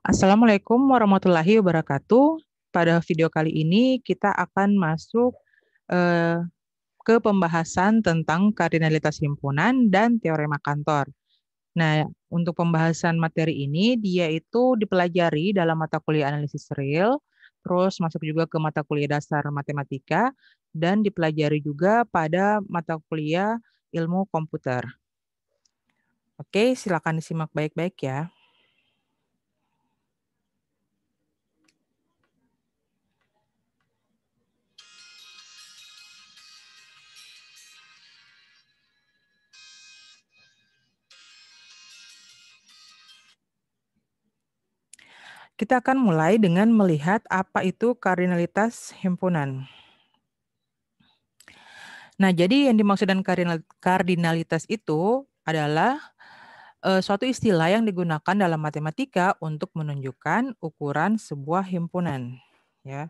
Assalamualaikum warahmatullahi wabarakatuh. Pada video kali ini kita akan masuk eh, ke pembahasan tentang kardinalitas himpunan dan teorema kantor. Nah, untuk pembahasan materi ini dia itu dipelajari dalam mata kuliah analisis real, terus masuk juga ke mata kuliah dasar matematika dan dipelajari juga pada mata kuliah ilmu komputer. Oke, silakan disimak baik-baik ya. Kita akan mulai dengan melihat apa itu kardinalitas himpunan. Nah, jadi yang dimaksud dengan kardinalitas itu adalah suatu istilah yang digunakan dalam matematika untuk menunjukkan ukuran sebuah himpunan. Ya.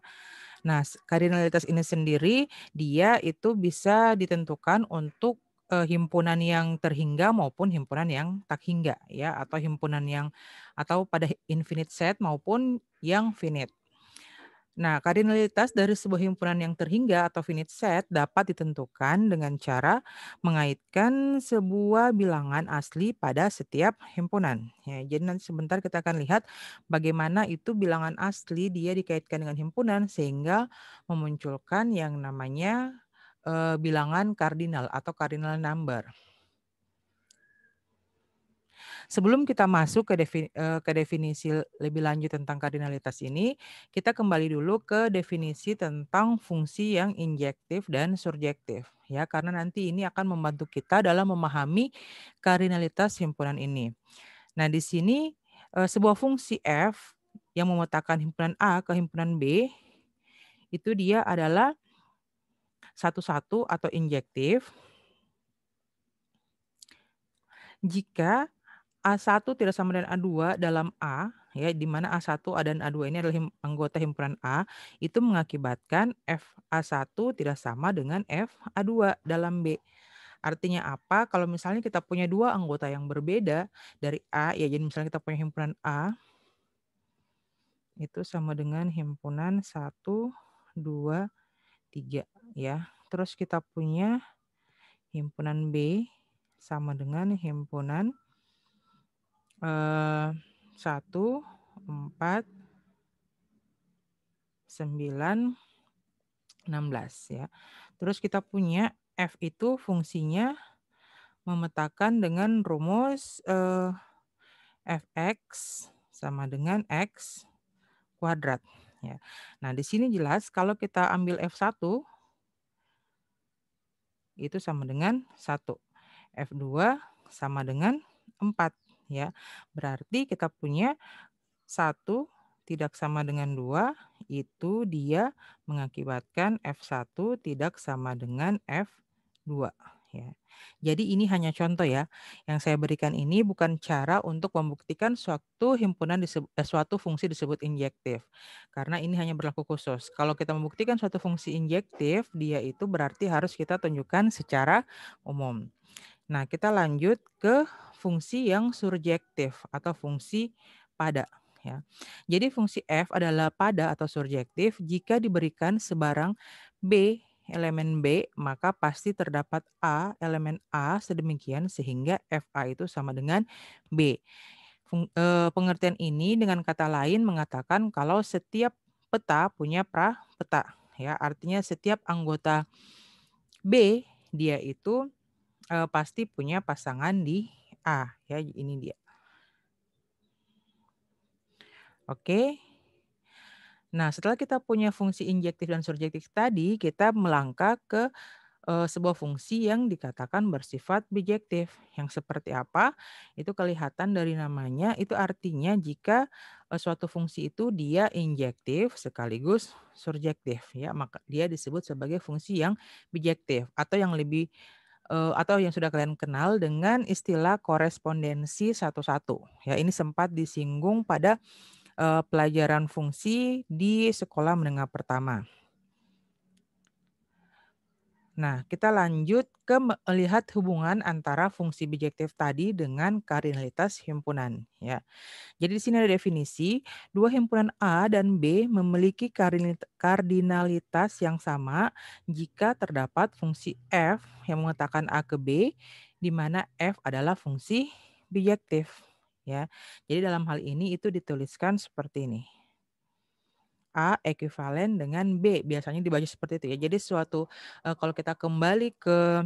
Nah, kardinalitas ini sendiri dia itu bisa ditentukan untuk himpunan yang terhingga maupun himpunan yang tak hingga ya, atau himpunan yang atau pada infinite set maupun yang finite. Nah, kardinalitas dari sebuah himpunan yang terhingga atau finite set dapat ditentukan dengan cara mengaitkan sebuah bilangan asli pada setiap himpunan. Ya, jadi nanti sebentar kita akan lihat bagaimana itu bilangan asli dia dikaitkan dengan himpunan sehingga memunculkan yang namanya bilangan kardinal atau cardinal number. Sebelum kita masuk ke definisi lebih lanjut tentang kardinalitas ini, kita kembali dulu ke definisi tentang fungsi yang injektif dan surjektif ya, karena nanti ini akan membantu kita dalam memahami kardinalitas himpunan ini. Nah, di sini sebuah fungsi f yang memetakan himpunan A ke himpunan B itu dia adalah satu-satu atau injektif jika A1 tidak sama dengan A2 dalam A, ya, di mana A1 dan A2 ini adalah anggota himpunan A, itu mengakibatkan F A1 tidak sama dengan F A2 dalam B. Artinya apa? Kalau misalnya kita punya dua anggota yang berbeda dari A, ya jadi misalnya kita punya himpunan A, itu sama dengan himpunan 1, 2, 3, ya. Terus kita punya himpunan B sama dengan himpunan 1, 4, 9, 16 ya. Terus kita punya F itu fungsinya memetakan dengan rumus Fx sama dengan X kuadrat ya. Nah, di sini jelas kalau kita ambil F1 itu sama dengan 1. F2 sama dengan 4 ya. Berarti kita punya 1 tidak sama dengan 2, itu dia mengakibatkan F1 tidak sama dengan F2 ya. Jadi ini hanya contoh ya. Yang saya berikan ini bukan cara untuk membuktikan suatu suatu fungsi disebut injektif. Karena ini hanya berlaku khusus. Kalau kita membuktikan suatu fungsi injektif, dia itu berarti harus kita tunjukkan secara umum. Nah, kita lanjut ke fungsi yang surjektif atau fungsi pada ya. Jadi fungsi f adalah pada atau surjektif jika diberikan sebarang b elemen b, maka pasti terdapat a elemen a sedemikian sehingga fa itu sama dengan b. Pengertian ini dengan kata lain mengatakan kalau setiap peta punya prapeta ya, artinya setiap anggota b dia itu pasti punya pasangan di A ya, ini dia. Oke. Nah, setelah kita punya fungsi injektif dan surjektif tadi, kita melangkah ke sebuah fungsi yang dikatakan bersifat bijektif. Yang seperti apa? Itu kelihatan dari namanya, itu artinya jika suatu fungsi itu dia injektif sekaligus surjektif ya, maka dia disebut sebagai fungsi yang bijektif atau yang lebih atau yang sudah kalian kenal dengan istilah korespondensi satu-satu. Ya, ini sempat disinggung pada pelajaran fungsi di sekolah menengah pertama. Nah, kita lanjut ke melihat hubungan antara fungsi bijektif tadi dengan kardinalitas himpunan, ya. Jadi di sini ada definisi, dua himpunan A dan B memiliki kardinalitas yang sama jika terdapat fungsi F yang mengatakan A ke B, di mana F adalah fungsi bijektif, ya. Jadi dalam hal ini itu dituliskan seperti ini. A ekuivalen dengan B, biasanya dibaca seperti itu ya. Jadi kalau kita kembali ke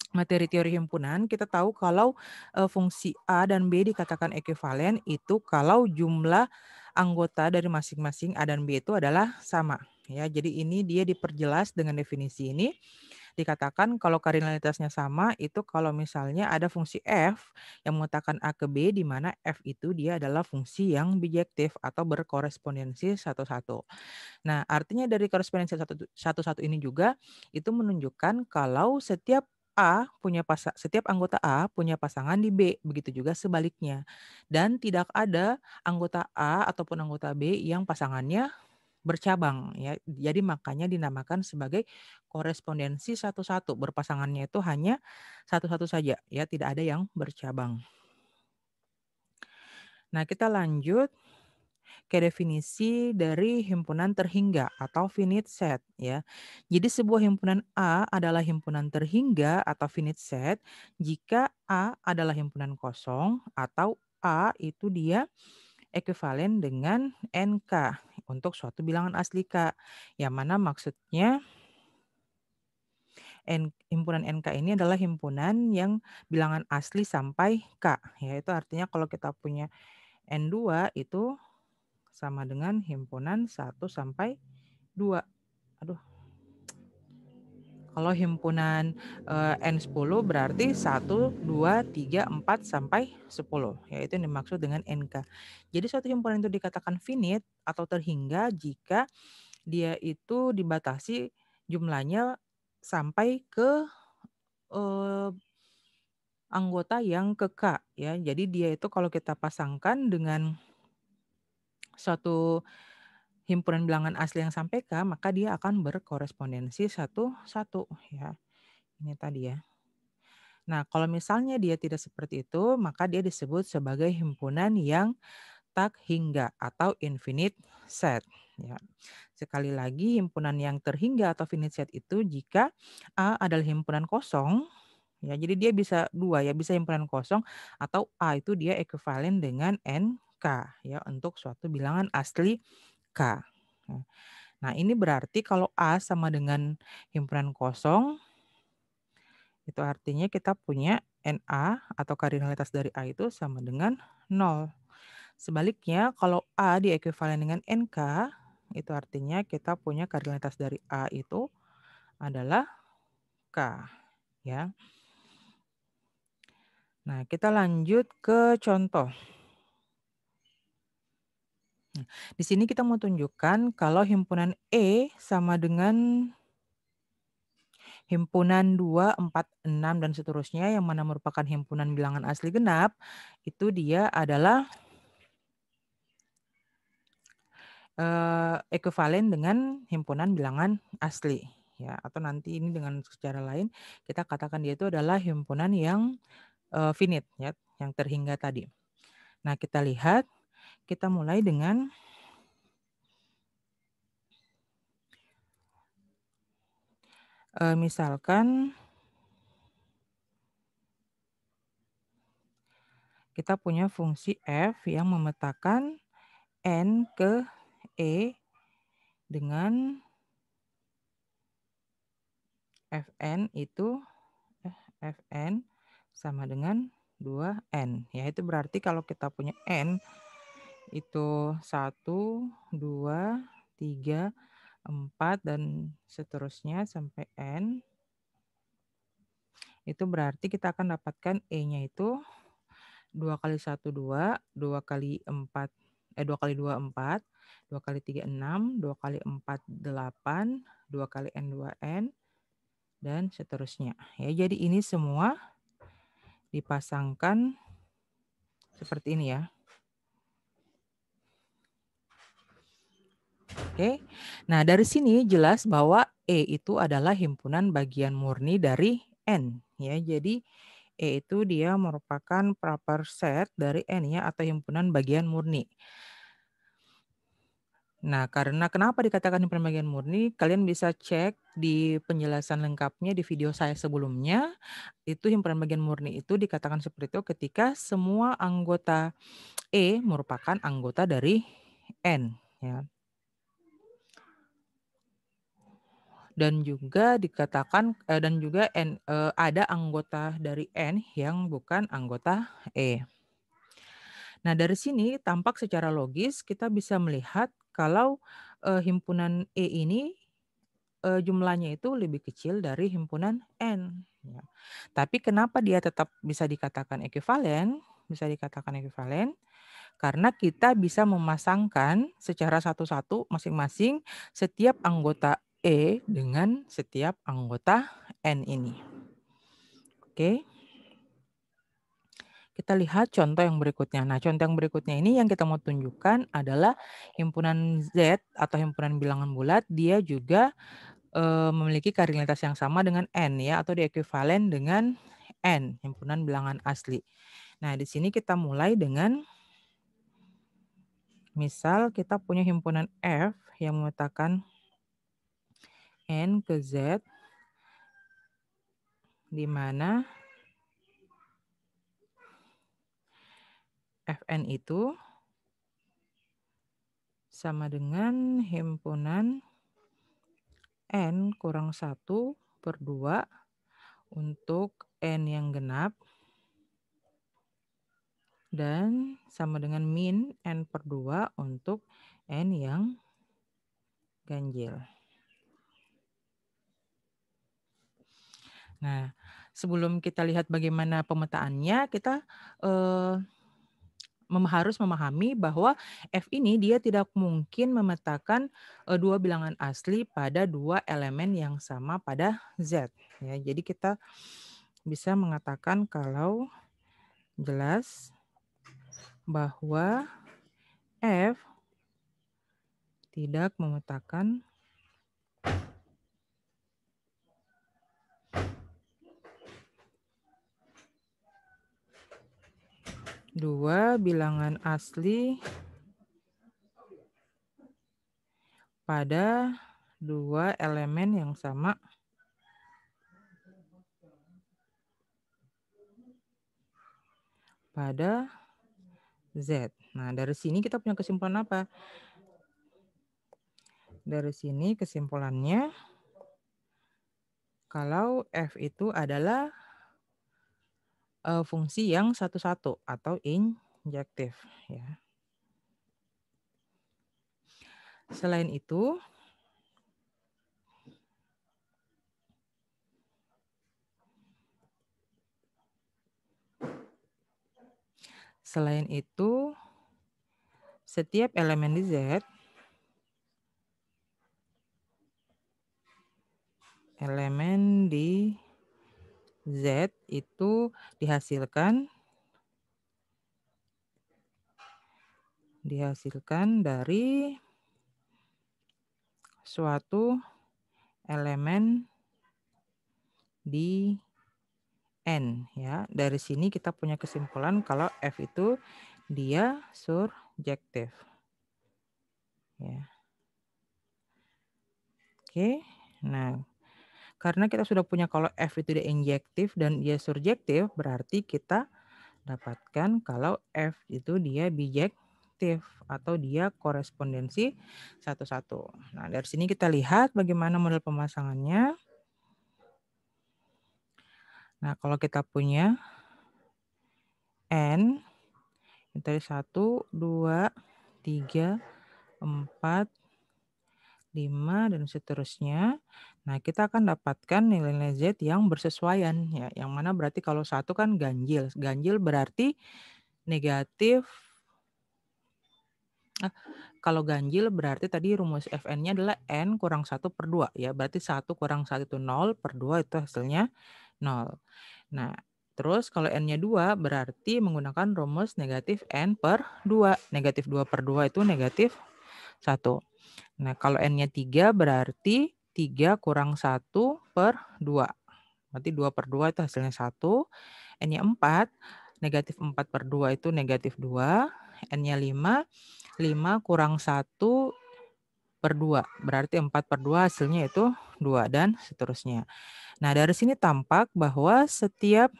materi teori himpunan, kita tahu kalau, fungsi A dan B dikatakan ekuivalen itu kalau jumlah anggota dari masing-masing A dan B itu adalah sama, ya. Jadi ini dia diperjelas dengan definisi ini, dikatakan kalau kardinalitasnya sama itu kalau misalnya ada fungsi F yang mengatakan A ke B, di mana F itu dia adalah fungsi yang bijektif atau berkorespondensi satu-satu. Nah, artinya dari korespondensi satu-satu ini juga, itu menunjukkan kalau setiap anggota A punya pasangan di B, begitu juga sebaliknya. Dan tidak ada anggota A ataupun anggota B yang pasangannya bercabang ya. Jadi makanya dinamakan sebagai korespondensi satu-satu, berpasangannya itu hanya satu-satu saja ya, tidak ada yang bercabang. Nah, kita lanjut ke definisi dari himpunan terhingga atau finite set ya. Jadi sebuah himpunan A adalah himpunan terhingga atau finite set jika A adalah himpunan kosong atau A itu dia ekuivalen dengan NK untuk suatu bilangan asli K. Yang mana maksudnya himpunan NK ini adalah himpunan yang bilangan asli sampai K. Ya, itu artinya kalau kita punya N2 itu sama dengan himpunan 1 sampai 2. Aduh, kalau himpunan, N10 berarti 1, 2, 3, 4 sampai 10, yaitu yang dimaksud dengan NK. Jadi suatu himpunan itu dikatakan finite atau terhingga jika dia itu dibatasi jumlahnya sampai ke, eee, anggota yang ke K ya. Jadi dia itu kalau kita pasangkan dengan suatu himpunan bilangan asli yang sampai K, maka dia akan berkorespondensi satu-satu ya. Ini tadi ya. Nah, kalau misalnya dia tidak seperti itu, maka dia disebut sebagai himpunan yang tak hingga atau infinite set ya. Sekali lagi, himpunan yang terhingga atau finite set itu jika A adalah himpunan kosong ya. Jadi dia bisa dua ya, bisa himpunan kosong atau A itu dia ekuivalen dengan NK ya untuk suatu bilangan asli K. Nah, ini berarti kalau A sama dengan himpunan kosong, itu artinya kita punya Na atau kardinalitas dari A itu sama dengan 0. Sebaliknya, kalau A diekuivalen dengan NK, itu artinya kita punya kardinalitas dari A itu adalah K, ya. Nah, kita lanjut ke contoh. Nah, di sini kita mau tunjukkan kalau himpunan E sama dengan himpunan 2, 4, 6 dan seterusnya yang mana merupakan himpunan bilangan asli genap, itu dia adalah ekuivalen dengan himpunan bilangan asli ya, atau nanti ini dengan secara lain kita katakan dia itu adalah himpunan yang, finite ya, yang terhingga tadi. Nah, kita lihat, kita mulai dengan misalkan kita punya fungsi f yang memetakan n ke e dengan fn itu fn sama dengan 2n, ya itu berarti kalau kita punya n itu 1, 2, 3, 4 dan seterusnya sampai n, itu berarti kita akan dapatkan E-nya itu 2 kali 1 2, 2 kali 4 2 kali 2 4, 2 kali 3 6, 2 kali 4 8, 2 kali N 2N, dan seterusnya. Ya, jadi ini semua dipasangkan seperti ini ya. Oke. Nah, dari sini jelas bahwa E itu adalah himpunan bagian murni dari N ya. Jadi E itu dia merupakan proper set dari N ya atau himpunan bagian murni. Nah, karena kenapa dikatakan himpunan bagian murni, kalian bisa cek di penjelasan lengkapnya di video saya sebelumnya. Itu himpunan bagian murni itu dikatakan seperti itu ketika semua anggota E merupakan anggota dari N ya. Dan juga dikatakan dan juga ada anggota dari N yang bukan anggota E. Nah, dari sini tampak secara logis kita bisa melihat kalau himpunan E ini jumlahnya itu lebih kecil dari himpunan N ya. Tapi kenapa dia tetap bisa dikatakan ekuivalen? Bisa dikatakan ekuivalen karena kita bisa memasangkan secara satu-satu masing-masing setiap anggota E dengan setiap anggota N ini. Oke. Kita lihat contoh yang berikutnya. Nah, contoh yang berikutnya ini yang kita mau tunjukkan adalah himpunan Z atau himpunan bilangan bulat, dia juga memiliki kardinalitas yang sama dengan N ya atau diekuivalen dengan N, himpunan bilangan asli. Nah, di sini kita mulai dengan misal kita punya himpunan F yang memetakan N ke Z, di mana Fn itu sama dengan himpunan N kurang 1/2 untuk N yang genap dan sama dengan min N/2 untuk N yang ganjil. Nah, sebelum kita lihat bagaimana pemetaannya, kita harus memahami bahwa F ini dia tidak mungkin memetakan dua bilangan asli pada dua elemen yang sama pada Z. Ya, jadi kita bisa mengatakan kalau jelas bahwa F tidak memetakan dua bilangan asli pada dua elemen yang sama pada Z. Nah, dari sini kita punya kesimpulan apa? Dari sini kesimpulannya kalau F itu adalah fungsi yang satu-satu atau injektif ya. Selain itu setiap elemen di Z itu dihasilkan dari suatu elemen di N ya. Dari sini kita punya kesimpulan kalau F itu dia surjektif. Ya. Oke. Nah, karena kita sudah punya kalau F itu dia injektif dan dia surjektif, berarti kita dapatkan kalau F itu dia bijektif atau dia korespondensi satu-satu. Nah, dari sini kita lihat bagaimana model pemasangannya. Nah, kalau kita punya N dari 1, 2, 3, 4, 5 dan seterusnya. Nah, kita akan dapatkan nilai-nilai Z yang bersesuaian ya. Yang mana berarti kalau 1 kan ganjil. Ganjil berarti negatif. Kalau ganjil berarti tadi rumus Fn-nya adalah N kurang 1/2 ya. Berarti 1 kurang 1 itu 0/2 itu hasilnya 0. Nah, terus kalau N-nya 2 berarti menggunakan rumus negatif N/2. Negatif 2/2 itu negatif 1. Nah, kalau N-nya 3 berarti 3 kurang 1/2. Berarti 2/2 itu hasilnya 1. N-nya 4, negatif 4/2 itu negatif 2. N-nya 5, 5 kurang 1/2. Berarti 4/2 hasilnya itu 2 dan seterusnya. Nah, dari sini tampak bahwa setiap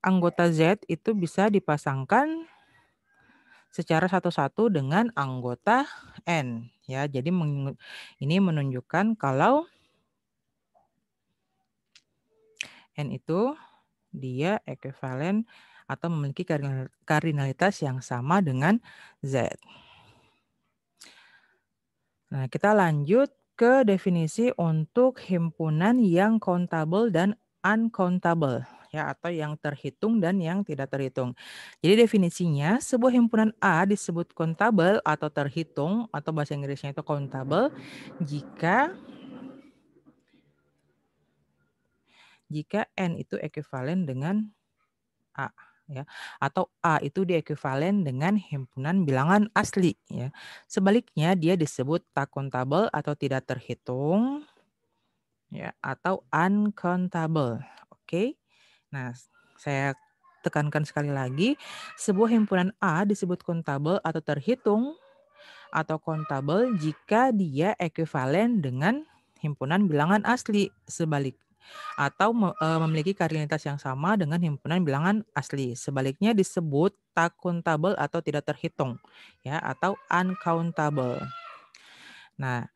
anggota Z itu bisa dipasangkan secara satu-satu dengan anggota N, ya. Jadi ini menunjukkan kalau N itu dia ekuivalen atau memiliki kardinalitas yang sama dengan Z. Nah, kita lanjut ke definisi untuk himpunan yang countable dan uncountable, ya, atau yang terhitung dan yang tidak terhitung. Jadi definisinya, sebuah himpunan A disebut countable atau terhitung, atau bahasa Inggrisnya itu countable jika N itu ekuivalen dengan A, ya, atau A itu diekuivalen dengan himpunan bilangan asli, ya. Sebaliknya dia disebut tak countable atau tidak terhitung, ya, atau uncountable. Oke. Nah, saya tekankan sekali lagi, sebuah himpunan A disebut countable atau terhitung atau countable jika dia ekuivalen dengan himpunan bilangan asli, atau memiliki kardinalitas yang sama dengan himpunan bilangan asli. Sebaliknya disebut tak countable atau tidak terhitung, ya, atau uncountable. Nah,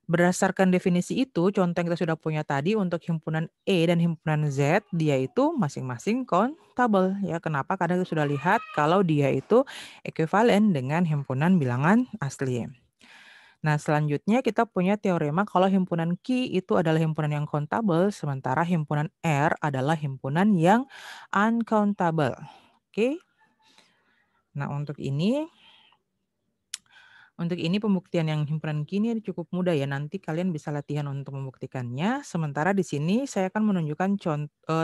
berdasarkan definisi itu, contoh yang kita sudah punya tadi untuk himpunan E dan himpunan Z, dia itu masing-masing countable, ya. Kenapa? Karena kita sudah lihat kalau dia itu ekuivalen dengan himpunan bilangan asli. Nah, selanjutnya kita punya teorema kalau himpunan Q itu adalah himpunan yang countable, sementara himpunan R adalah himpunan yang uncountable. Oke. Nah, untuk ini pembuktian yang himpunan Q ini cukup mudah, ya. Nanti kalian bisa latihan untuk membuktikannya. Sementara di sini saya akan menunjukkan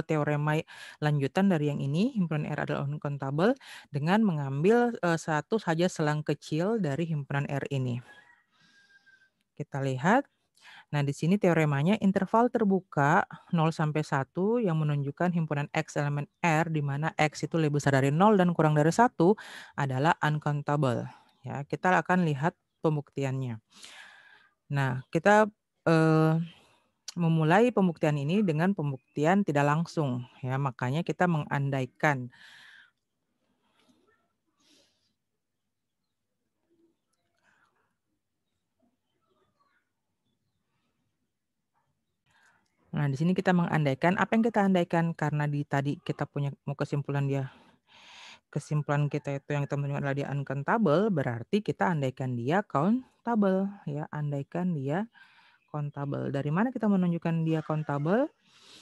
teorema lanjutan dari yang ini, himpunan R adalah uncountable, dengan mengambil satu saja selang kecil dari himpunan R ini. Kita lihat. Nah, di sini teoremanya interval terbuka 0 sampai 1 yang menunjukkan himpunan X elemen R di mana X itu lebih besar dari 0 dan kurang dari 1 adalah uncountable. Ya, kita akan lihat pembuktiannya. Nah, kita memulai pembuktian ini dengan pembuktian tidak langsung, ya. Makanya kita mengandaikan. Nah, di sini kita mengandaikan, apa yang kita andaikan? Karena tadi kita punya kesimpulan kita itu yang kita menunjukkan adalah dia uncountable, berarti kita andaikan dia countable, ya, andaikan dia countable. Dari mana kita menunjukkan dia countable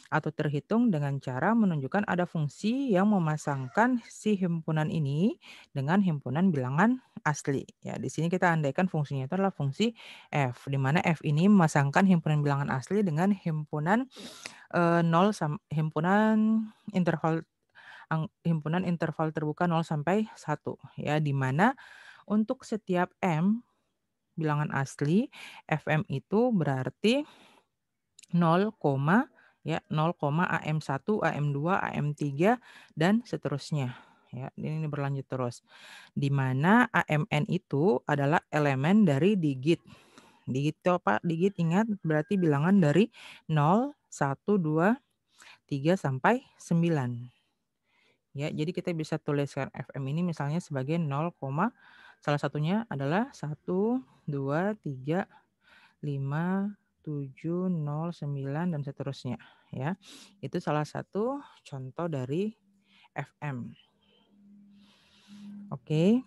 atau terhitung? Dengan cara menunjukkan ada fungsi yang memasangkan si himpunan ini dengan himpunan bilangan asli. Ya, di sini kita andaikan fungsinya itu adalah fungsi f, di mana f ini memasangkan himpunan bilangan asli dengan himpunan himpunan interval terbuka 0 sampai 1, ya, di mana untuk setiap M bilangan asli, Fm itu berarti 0, ya, 0, AM1, AM2, AM3 dan seterusnya, ya. Ini berlanjut terus. Di mana AMN itu adalah elemen dari digit. Digit itu apa? Digit, ingat, berarti bilangan dari 0, 1, 2, 3 sampai 9. Ya, jadi kita bisa tuliskan Fm ini misalnya sebagai 0, salah satunya adalah 1, 2, 3, 5, 7, 0, 9 dan seterusnya, ya. Itu salah satu contoh dari Fm. Oke.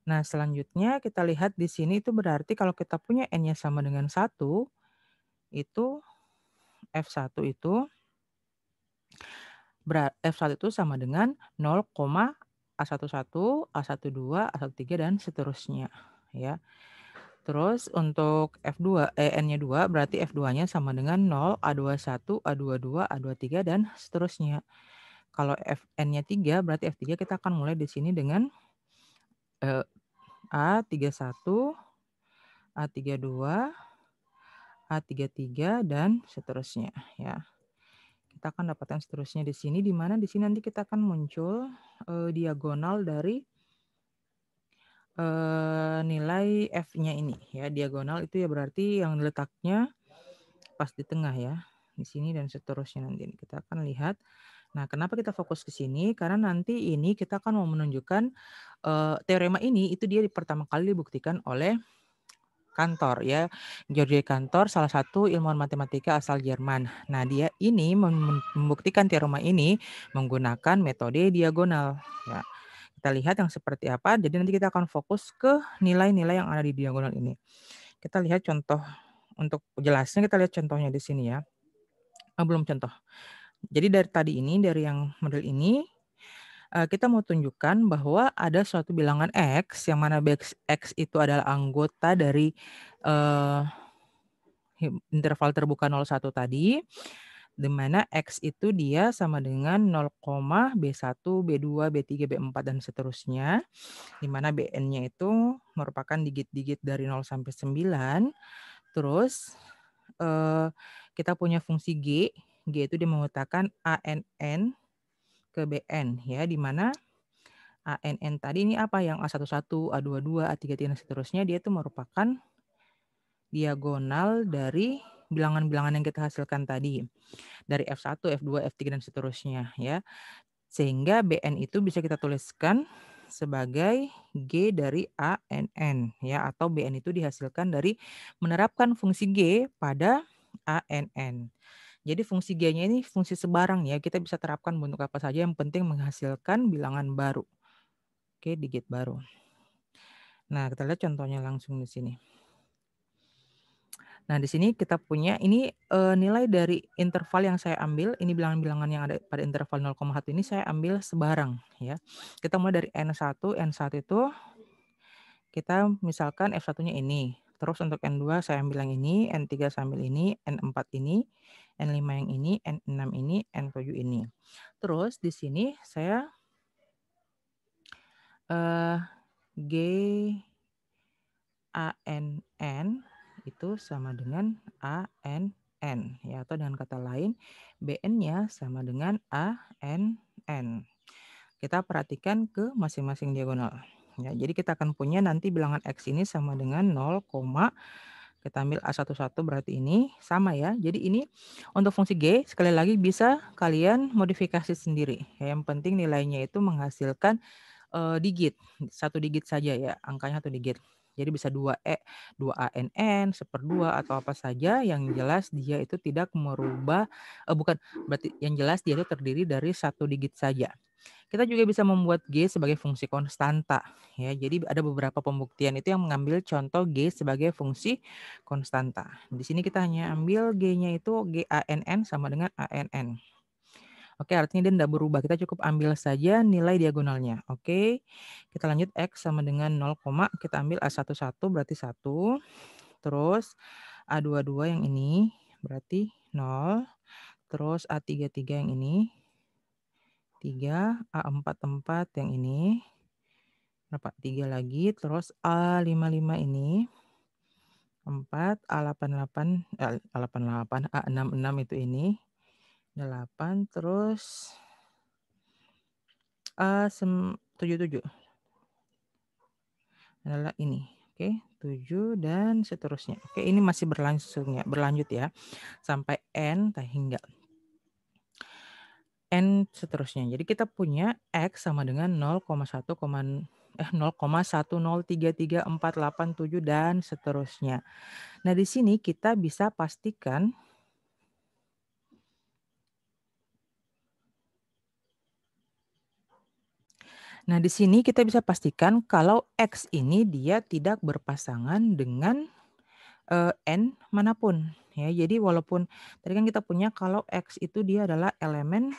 Nah, selanjutnya kita lihat di sini itu berarti kalau kita punya N-nya sama dengan 1, itu F1 itu F1 itu sama dengan 0, A11, A12, A13 dan seterusnya, ya. Terus untuk N-nya 2 berarti F2-nya sama dengan 0, A21, A22, A23 dan seterusnya. Kalau N-nya 3 berarti F3 kita akan mulai di sini dengan A31, A32, A33, dan seterusnya ya. Kita akan dapatkan seterusnya di sini, di mana di sini nanti kita akan muncul diagonal dari nilai F-nya ini ya. Diagonal itu ya berarti yang letaknya pas di tengah ya. Di sini dan seterusnya nanti kita akan lihat. Nah, kenapa kita fokus ke sini? Karena nanti ini kita akan mau menunjukkan teorema ini itu dia pertama kali dibuktikan oleh Cantor ya. George Cantor salah satu ilmuwan matematika asal Jerman. Nah, dia ini membuktikan teorema ini menggunakan metode diagonal ya. Kita lihat yang seperti apa. Jadi nanti kita akan fokus ke nilai-nilai yang ada di diagonal ini. Kita lihat contoh untuk jelasnya, kita lihat contohnya di sini ya. Belum contoh. Jadi dari tadi ini, dari yang model ini, kita mau tunjukkan bahwa ada suatu bilangan X, yang mana X itu adalah anggota dari interval terbuka 01 tadi, di mana X itu dia sama dengan 0, B1, B2, B3, B4, dan seterusnya. Di mana Bn-nya itu merupakan digit-digit dari 0 sampai 9. Terus kita punya fungsi G. G itu dia mengutarakan ANN ke Bn ya, di mana ANN tadi ini apa yang A11, A22, A33, dan seterusnya, dia itu merupakan diagonal dari bilangan-bilangan yang kita hasilkan tadi. Dari F1, F2, F3, dan seterusnya ya. Sehingga Bn itu bisa kita tuliskan sebagai G dari ANN ya, atau Bn itu dihasilkan dari menerapkan fungsi G pada ANN. Jadi fungsi G-nya ini fungsi sebarang ya, kita bisa terapkan bentuk apa saja, yang penting menghasilkan bilangan baru. Oke, digit baru. Nah, kita lihat contohnya langsung di sini. Nah, di sini kita punya ini nilai dari interval yang saya ambil, ini bilangan-bilangan yang ada pada interval 0,1 ini saya ambil sebarang ya. Kita mulai dari N1, N1 itu kita misalkan F1-nya ini. Terus untuk N2 saya ambil yang ini, N3 saya ambil ini, N4 ini, N5 yang ini, N6 ini, N7 ini. Terus di sini saya G ANN itu sama dengan ANN ya, atau dengan kata lain Bn-nya sama dengan ANN. Kita perhatikan ke masing-masing diagonal. Ya, jadi kita akan punya nanti bilangan X ini sama dengan 0, kita ambil A11 berarti ini sama ya. Jadi ini untuk fungsi G sekali lagi bisa kalian modifikasi sendiri. Ya, yang penting nilainya itu menghasilkan digit, satu digit saja ya, angkanya satu digit. Jadi bisa 2ANN, 1/2 atau apa saja, yang jelas dia itu tidak merubah, bukan, berarti yang jelas dia itu terdiri dari satu digit saja. Kita juga bisa membuat G sebagai fungsi konstanta ya. Jadi ada beberapa pembuktian itu yang mengambil contoh G sebagai fungsi konstanta. Di sini kita hanya ambil G-nya itu GANN sama dengan ANN. Oke, artinya dia tidak berubah. Kita cukup ambil saja nilai diagonalnya. Oke, kita lanjut X sama dengan 0, kita ambil A11 berarti 1. Terus A22 yang ini berarti 0. Terus A33 yang ini 3. A44 yang ini berapa? 3 lagi. Terus A55 ini 4. A88, A88, A66 itu ini 8. Terus A77 adalah ini. Oke, 7 dan seterusnya. Oke, ini masih berlanjut ya sampai N hingga N seterusnya. Jadi kita punya X sama dengan 0,103348 dan seterusnya. Nah, di sini kita bisa pastikan kalau X ini dia tidak berpasangan dengan N manapun ya. Jadi walaupun tadi kan kita punya kalau X itu dia adalah elemen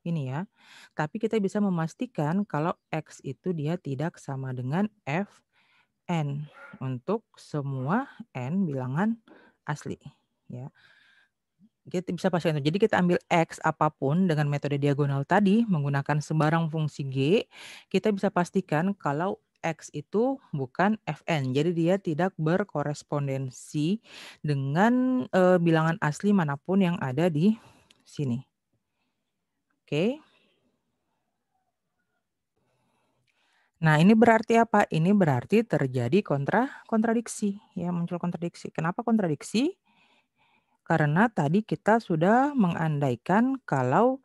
ini ya, tapi kita bisa memastikan kalau X itu dia tidak sama dengan Fn untuk semua N bilangan asli ya. Kita bisa pastikan. Jadi kita ambil X apapun dengan metode diagonal tadi menggunakan sembarang fungsi G, kita bisa pastikan kalau X itu bukan Fn. Jadi dia tidak berkorespondensi dengan bilangan asli manapun yang ada di sini. Oke. Nah, ini berarti apa? Ini berarti terjadi kontradiksi, ya, muncul kontradiksi. Kenapa kontradiksi? Karena tadi kita sudah mengandaikan kalau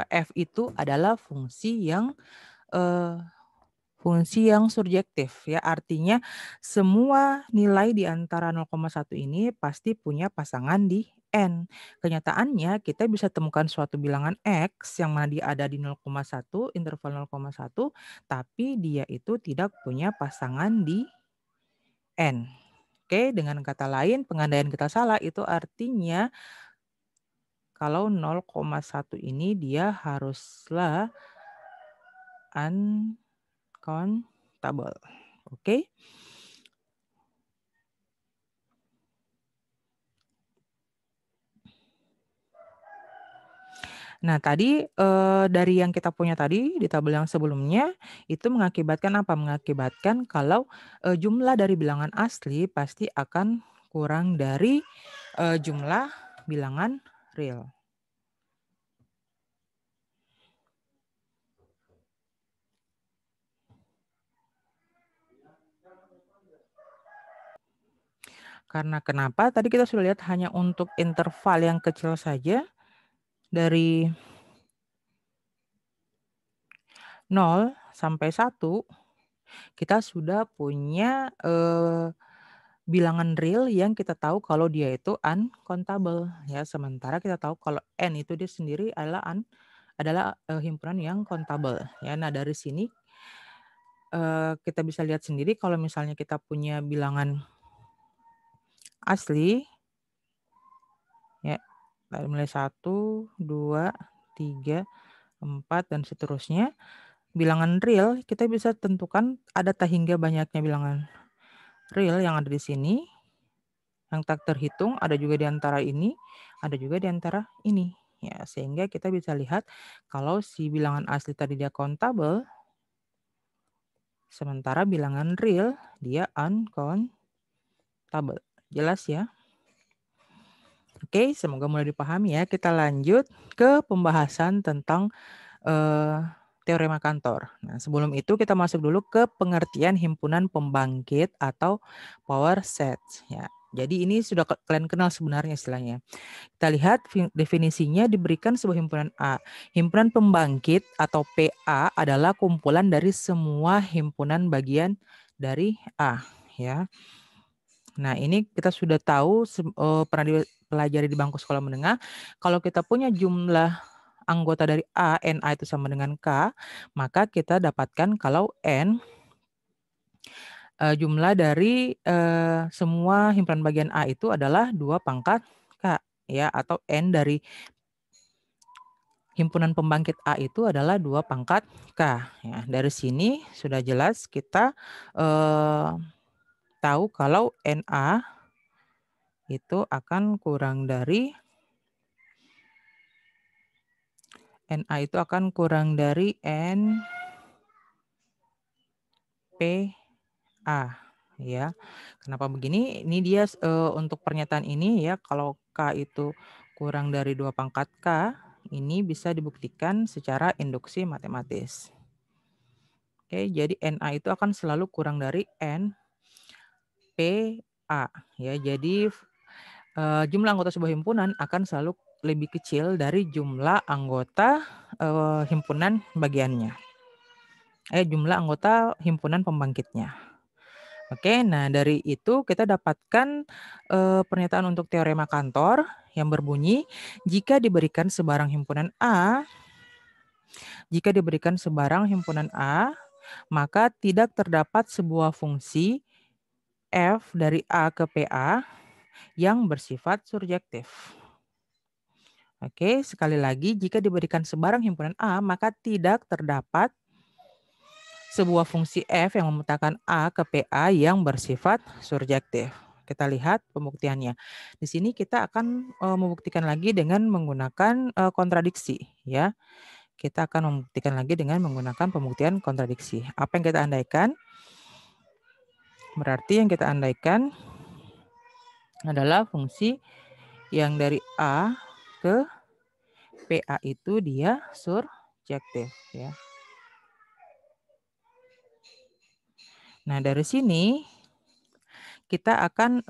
F itu adalah fungsi yang surjektif, ya. Artinya semua nilai di antara 0,1 ini pasti punya pasangan di N. Kenyataannya kita bisa temukan suatu bilangan X yang mana dia ada di 0,1, interval 0,1, tapi dia itu tidak punya pasangan di N. Oke, dengan kata lain pengandaian kita salah itu artinya kalau 0,1 ini dia haruslah uncountable. Oke. Nah, tadi dari yang kita punya tadi di tabel yang sebelumnya itu mengakibatkan apa? Mengakibatkan kalau jumlah dari bilangan asli pasti akan kurang dari jumlah bilangan real. Karena kenapa? Tadi kita sudah lihat hanya untuk interval yang kecil saja dari 0 sampai 1 kita sudah punya bilangan real yang kita tahu kalau dia itu uncountable, ya. Sementara kita tahu kalau N itu dia sendiri adalah himpunan yang countable, ya. Nah, dari sini kita bisa lihat sendiri kalau misalnya kita punya bilangan asli, ya, dari mulai 1, 2, 3, 4, dan seterusnya. Bilangan real kita bisa tentukan ada tak hingga banyaknya bilangan real yang ada di sini, yang tak terhitung, ada juga di antara ini, ada juga di antara ini. Ya, sehingga kita bisa lihat kalau si bilangan asli tadi dia countable, sementara bilangan real dia uncountable. Jelas ya? Oke, semoga mulai dipahami ya. Kita lanjut ke pembahasan tentang teorema Cantor. Nah, sebelum itu kita masuk dulu ke pengertian himpunan pembangkit atau power sets, ya. Jadi ini sudah kalian kenal sebenarnya istilahnya. Kita lihat definisinya diberikan sebuah himpunan A. Himpunan pembangkit atau PA adalah kumpulan dari semua himpunan bagian dari A, ya. Nah, ini kita sudah tahu pernah dipelajari di bangku sekolah menengah. Kalau kita punya jumlah anggota dari A, NA itu sama dengan K, maka kita dapatkan kalau N jumlah dari semua himpunan bagian A itu adalah 2 pangkat K, ya, atau N dari himpunan pembangkit A itu adalah 2 pangkat K. Ya, dari sini sudah jelas kita tahu kalau NA itu akan kurang dari NPA, ya. Kenapa begini? Ini dia untuk pernyataan ini, ya, kalau K itu kurang dari 2 pangkat K, ini bisa dibuktikan secara induksi matematis. Oke, jadi NA itu akan selalu kurang dari NPA, ya. Jadi jumlah anggota sebuah himpunan akan selalu lebih kecil dari jumlah anggota himpunan bagiannya. Jumlah anggota himpunan pembangkitnya. Oke, nah dari itu kita dapatkan pernyataan untuk teorema Cantor yang berbunyi jika diberikan sebarang himpunan A, maka tidak terdapat sebuah fungsi f dari A ke PA yang bersifat surjektif. Oke, sekali lagi jika diberikan sebarang himpunan A, maka tidak terdapat sebuah fungsi f yang memetakan A ke PA yang bersifat surjektif. Kita lihat pembuktiannya. Di sini kita akan membuktikan lagi dengan menggunakan kontradiksi, ya. kita akan membuktikan lagi dengan menggunakan pembuktian kontradiksi. Apa yang kita andaikan? Berarti yang kita andaikan adalah fungsi yang dari A ke PA itu dia surjektif ya. Nah, dari sini kita akan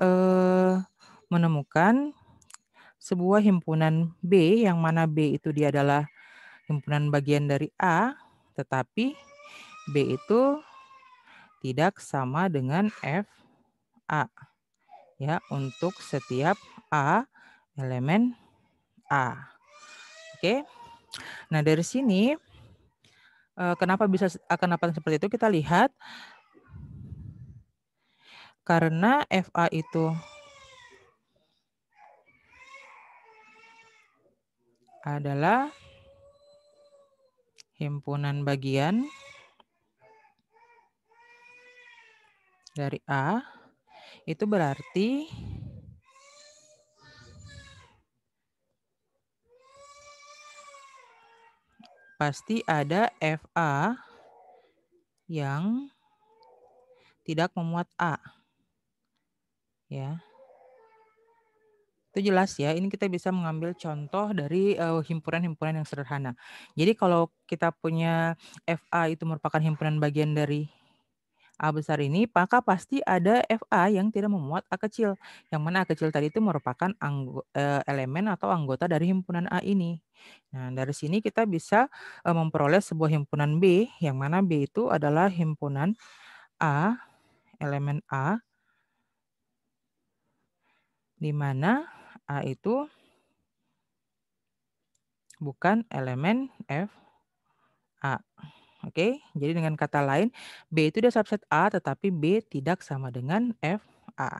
menemukan sebuah himpunan B yang mana B itu dia adalah himpunan bagian dari A, tetapi B itu tidak sama dengan FA ya untuk setiap A elemen A. Oke. Nah, dari sini kenapa bisa akan dapat seperti itu kita lihat karena FA itu adalah himpunan bagian dari A, itu berarti pasti ada FA yang tidak memuat A. Ya. Itu jelas ya, ini kita bisa mengambil contoh dari himpunan-himpunan yang sederhana. Jadi kalau kita punya FA itu merupakan himpunan bagian dari A besar ini, maka pasti ada FA yang tidak memuat A kecil. Yang mana A kecil tadi itu merupakan elemen atau anggota dari himpunan A ini. Nah, dari sini kita bisa memperoleh sebuah himpunan B, yang mana B itu adalah himpunan A, elemen A, di mana A itu bukan elemen FA. Oke, jadi dengan kata lain, B itu dia subset A, tetapi B tidak sama dengan FA.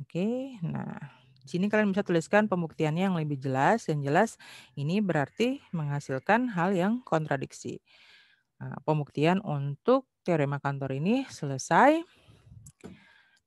Oke, nah di sini kalian bisa tuliskan pembuktiannya yang lebih jelas. Yang jelas ini berarti menghasilkan hal yang kontradiksi. Nah, pembuktian untuk teorema Cantor ini selesai.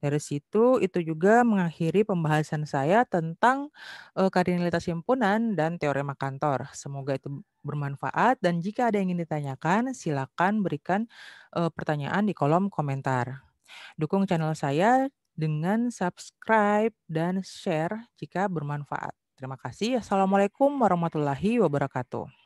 Dari situ itu juga mengakhiri pembahasan saya tentang kardinalitas himpunan dan teorema Cantor. Semoga itu bermanfaat dan jika ada yang ingin ditanyakan silakan berikan pertanyaan di kolom komentar. Dukung channel saya dengan subscribe dan share jika bermanfaat. Terima kasih. Assalamualaikum warahmatullahi wabarakatuh.